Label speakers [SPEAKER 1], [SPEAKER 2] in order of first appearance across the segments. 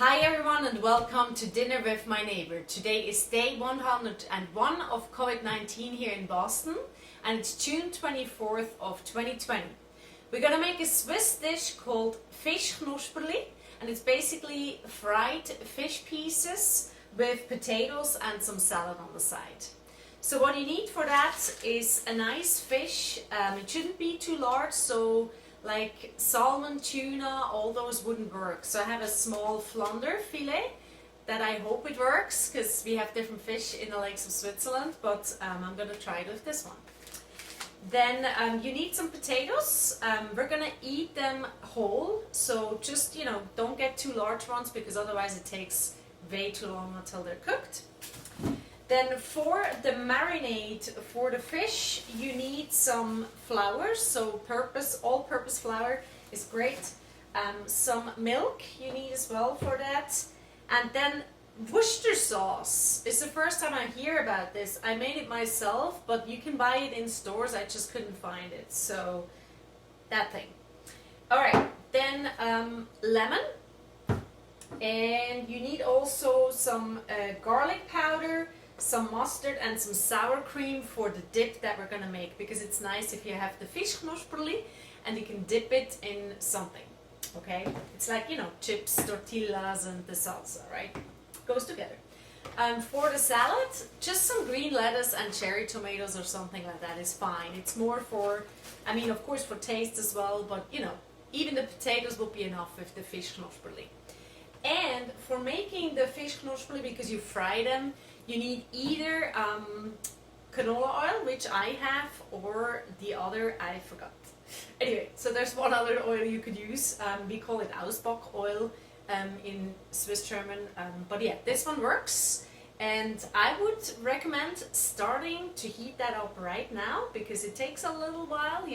[SPEAKER 1] Hi everyone and welcome to Dinner with My Neighbor. Today is day 101 of COVID-19 here in Boston and it's June 24th of 2020. We're gonna make a Swiss dish called Fischknusperli and it's basically fried fish pieces with potatoes and some salad on the side. So what you need for that is a nice fish. It shouldn't be too large, so like salmon, tuna, all those wouldn't work. So I have a small flounder filet that I hope it works because we have different fish in the lakes of Switzerland, but I'm going to try it with this one. Then you need some potatoes. We're going to eat them whole, so just, don't get too large ones because otherwise it takes way too long until they're cooked. Then for the marinade for the fish, you need some flour, so all-purpose flour is great. Some milk you need as well for that. And then Worcester sauce is the first time I hear about this. I made it myself, but you can buy it in stores, I just couldn't find it. So that thing. Alright, then lemon. And you need also some garlic powder, some mustard and some sour cream for the dip that we're gonna make, because it's nice if you have the Fischknusperli and you can dip it in something. Okay, it's like, chips, tortillas and the salsa, right? Goes together. For the salad, just some green lettuce and cherry tomatoes or something like that is fine. It's more for, of course for taste as well, but even the potatoes will be enough with the Fischknusperli. And for making the Fischknusperli, because you fry them, you need either canola oil, which I have, or the other, I forgot. Anyway, so there's one other oil you could use. We call it Ausbock oil in Swiss German. But yeah, this one works. And I would recommend starting to heat that up right now, because it takes a little while,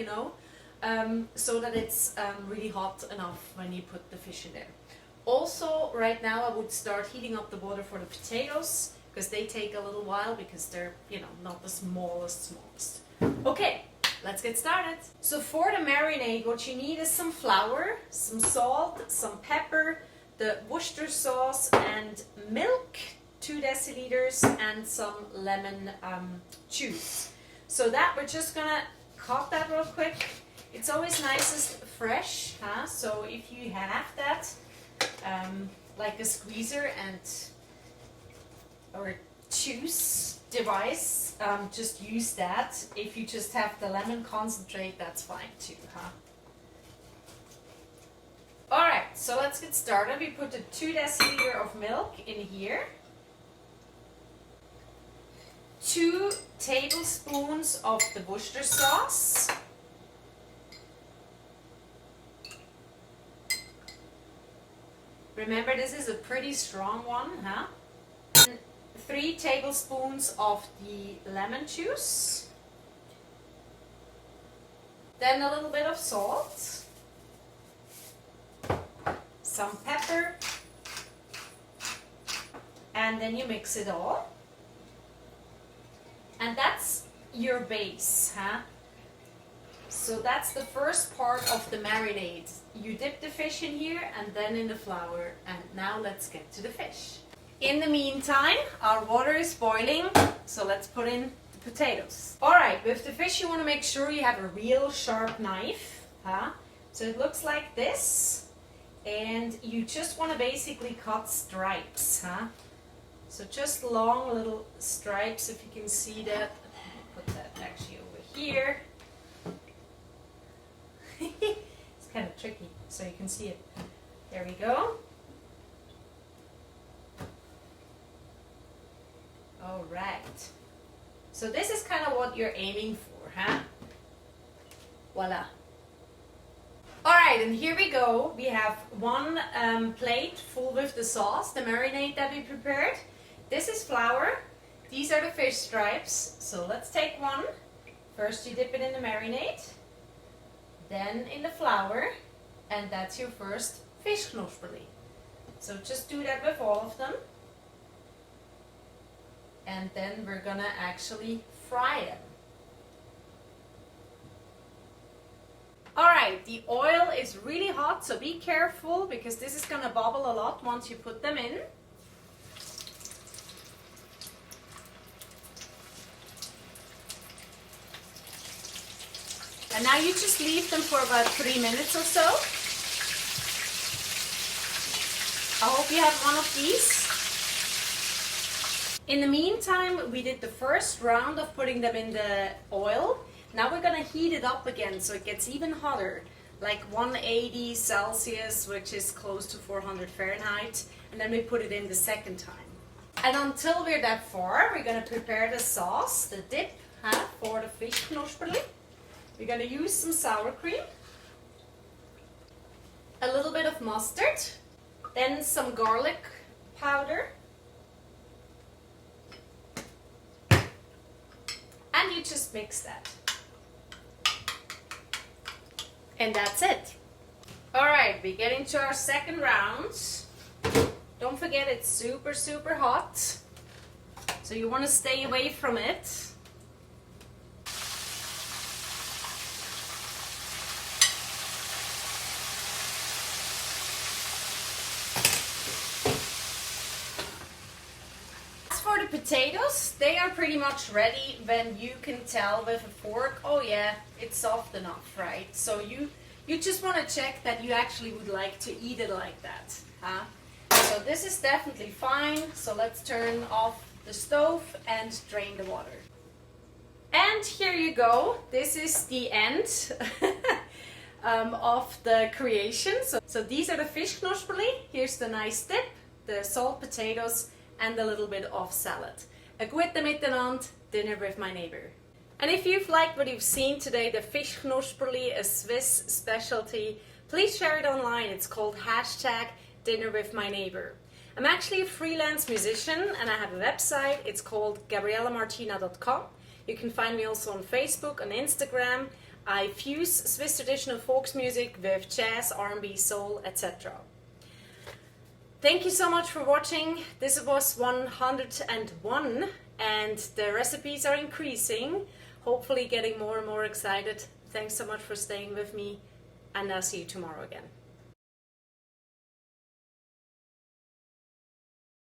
[SPEAKER 1] so that it's really hot enough when you put the fish in there. Also, right now I would start heating up the water for the potatoes, because they take a little while because they're, not the smallest. Okay, let's get started. So for the marinade, what you need is some flour, some salt, some pepper, the Worcester sauce and milk, 2 deciliters, and some lemon juice. So that we're just gonna cut that real quick. It's always nicest fresh, huh? So if you have that, like a squeezer or juice device, just use that. If you just have the lemon concentrate, that's fine too, huh? Alright, so let's get started. We put the 2 deciliter of milk in here, 2 tablespoons of the Worcester sauce, remember this is a pretty strong one, huh? And 3 tablespoons of the lemon juice, then a little bit of salt, some pepper, and then you mix it all. And that's your base, huh? So that's the first part of the marinade. You dip the fish in here and then in the flour. And now let's get to the fish. In the meantime, our water is boiling, so let's put in the potatoes. Alright, with the fish you want to make sure you have a real sharp knife, huh? So it looks like this. And you just want to basically cut stripes, huh? So just long little stripes, if you can see that. Put that actually over here. It's kind of tricky, so you can see it. There we go. Alright. So this is kind of what you're aiming for, huh? Voila. Alright, and here we go. We have one plate full with the sauce, the marinade that we prepared. This is flour. These are the fish stripes. So let's take one. First you dip it in the marinade, then in the flour, and that's your first Fischknusperli. So just do that with all of them. And then we're gonna actually fry them. Alright, the oil is really hot, so be careful because this is going to bubble a lot once you put them in. And now you just leave them for about 3 minutes or so. I hope you have one of these. In the meantime, we did the first round of putting them in the oil. Now we're gonna heat it up again so it gets even hotter, like 180 Celsius, which is close to 400 Fahrenheit. And then we put it in the second time. And until we're that far, we're gonna prepare the sauce, the dip for the Fischknusperli. We're gonna use some sour cream, a little bit of mustard, then some garlic powder, and you just mix that. And that's it. Alright, we get into our second round. Don't forget it's super, super hot. So you want to stay away from it. As for the potatoes, they are pretty much ready when you can tell with a fork, oh yeah, it's soft enough, right? So you just want to check that you actually would like to eat it like that. So this is definitely fine. So let's turn off the stove and drain the water. And here you go. This is the end of the creation. So these are the Fischknusperli. Here's the nice dip, the salt potatoes, and a little bit of salad. A gute Miteinander, dinner with my neighbor. And if you've liked what you've seen today, the Fischknusperli, a Swiss specialty, please share it online. It's called #dinnerwithmyneighbor. I'm actually a freelance musician and I have a website. It's called gabriellamartina.com. You can find me also on Facebook, on Instagram. I fuse Swiss traditional folk music with jazz, R&B, soul, etc. Thank you so much for watching. This was 101 and the recipes are increasing. Hopefully getting more and more excited. Thanks so much for staying with me and I'll see you tomorrow again.